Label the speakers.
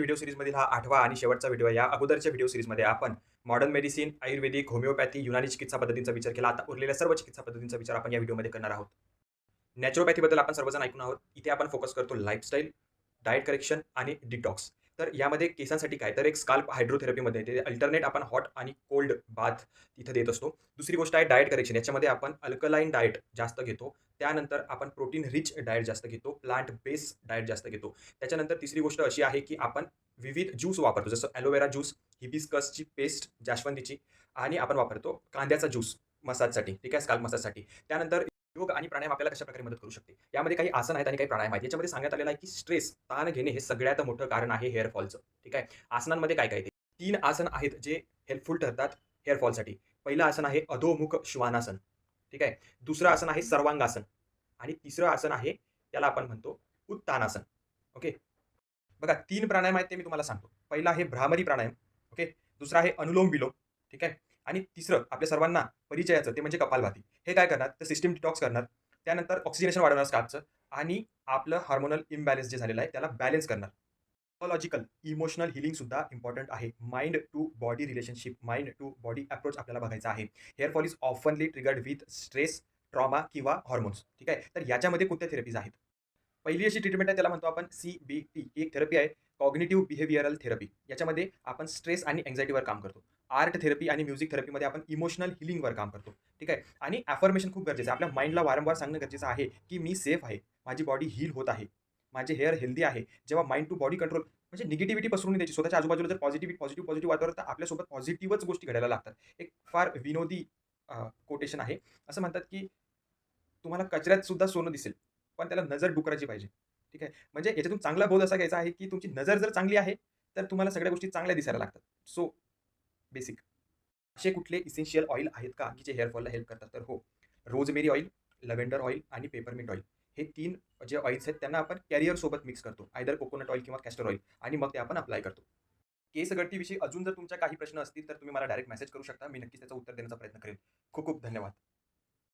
Speaker 1: Video सीरीजमधील हा 8वा आणि शेवटचा व्हिडिओ आहे. या अगोदरच्या व्हिडिओ सीरीजमध्ये आपण मॉडर्न मेडिसिन, आयुर्वेदिक, होमिओपॅथी, युनानी चिकित्सा पद्धतींचा विचार केला. आता उरलेल्या सर्व चिकित्सा पद्धतींचा विचार आपण या व्हिडिओमध्ये करणार आहोत. नॅचरोपॅथीबद्दल आपण सर्वजण ऐकून आहोत. इथे आपण फोकस करतो लाईफस्टाईल, डाएट करेक्शन आणि डिटॉक्स. तर यामध्ये केसांसाठी काय तर एक स्काल्प हायड्रोथेरपीमध्ये ते अल्टरनेट आपण हॉट आणि कोल्ड बाथ तिथे देत असतो. दुसरी गोष्ट आहे डाएट करेक्शन. याच्यामध्ये आपण अल्कलाईन डाएट जास्त घेतो. त्यानंतर आपण प्रोटीन रिच डाएट जास्त घेतो. प्लांट बेस्ड डाएट जास्त घेतो. त्याच्यानंतर तिसरी गोष्ट अशी आहे, की आपण विविध ज्यूस वापरतो. जसं एलोवेरा ज्यूस, हिबिस्कसची पेस्ट जास्वंदीची आणि आपण वापरतो कांद्याचा ज्यूस मसाजसाठी, ठीक आहे, स्काल्प मसाजसाठी. त्यानंतर योग आणि प्राणायाम आपल्याला कशाप्रकारे मदत करू शकते. यामध्ये काही आसन आहेत आणि काही प्राणायाम आहेत. याच्यामध्ये सांगण्यात आलेलं आहे, की स्ट्रेस, ताण घेणे हे सगळ्यात मोठं कारण आहे हेअर फॉलचं. ठीक आहे. आसनांमध्ये काय-काय ते 3 आसन आहेत जे हेल्पफुल ठरतात हेअर फॉलसाठी. पहिलं आसन आहे अधोमुख श्वानासन. ठीक आहे. दुसरं आसन आहे सर्वांगासन आणि तिसरं आसन आहे त्याला आपण म्हणतो उत्तानासन. ओके. बघा 3 प्राणायाम आहेत ते मी तुम्हाला सांगतो. पहिला आहे भ्रामरी प्राणायाम. ओके. दुसरा आहे अनुलोम-विलोम. ठीक आहे. आणि तिसरं आपल्या सर्वांना परिचयाचं ते म्हणजे कपालभाती. हे काय करणार तर सिस्टम डिटॉक्स करणार. त्यानंतर ऑक्सिजनेशन वाढवणार स्काल्पचं आणि आपलं हार्मोनल इम्बॅलन्स जे झालेलं आहे त्याला बॅलन्स करणार. सायकॉलॉजिकल, इमोशनल हीलिंग सुद्धा इम्पोर्टंट आहे. Mind to body relationship, mind to body approach आपल्याला बघायचा आहे. Hair fall is oftenly triggered with stress, trauma किंवा हॉर्मोन्स. ठीक आहे. तर याच्यामध्ये कोणत्या थेरपीज आहेत? पहिली अशी ट्रीटमेंट आहे त्याला म्हणतो आपण CBT. ही एक थेरपी आहे, कॉग्निटिव्ह बिहेवियरल थेरपी. याच्यामध्ये आपण स्ट्रेस आणि अँक्झायटीवर काम करतो. आर्ट थेरपी आणि म्युझिक थेरपीमध्ये आपण इमोशनल हीलिंगवर काम करतो. ठीक आहे. आणि अफर्मेशन खूप गरजेचं आहे. आपल्या माइंडला वारंवार सांगणं गरजेचं आहे, की मी सेफ आहे. माझी बॉडी हील होत आहे. माझे हेअर हेल्दी आहे. जेव्हा माइंड टू बॉडी कंट्रोल म्हणजे निगेटिव्हिटी पसरून नाही द्यायची. स्वतःच्या आजूबाजूला जर पॉझिटिव्ह वातावरण तर आपल्यासोबत पॉझिटिव्हच गोष्टी घडायला लागतात. एक फार विनोदी कोटेशन आहे. असं म्हणतात, की तुम्हाला कचऱ्यात सुद्धा सोनं दिसेल, पण त्याला नजर डुकराची पाहिजे. ठीक आहे. म्हणजे याच्यातून चांगला बोध असा घ्यायचा आहे, की तुमची नजर जर चांगली आहे, तर तुम्हाला सगळ्या गोष्टी चांगल्या दिसायला लागतात. So basic. असे कुठले इसेन्शियल ऑइल आहेत का, की जे हेअर फॉलला हेल्प करतात? तर हो. रोजमेरी ऑइल, लव्हेंडर ऑइल आणि पेपरमिंट ऑइल. हे 3 जे ऑइल्स आहेत त्यांना आपण कॅरियर सोबत मिक्स करतो. आयदर कोकोनट ऑइल किंवा कॅस्टर ऑइल आणि मग ते आपण अप्लाय करतो. केस गळतीविषयी अजून जर तुमच्या काही प्रश्न असतील, तर तुम्ही मला डायरेक्ट मेसेज करू शकता. मी नक्कीच त्याचं उत्तर देण्याचा प्रयत्न करेन. खूप खूप धन्यवाद.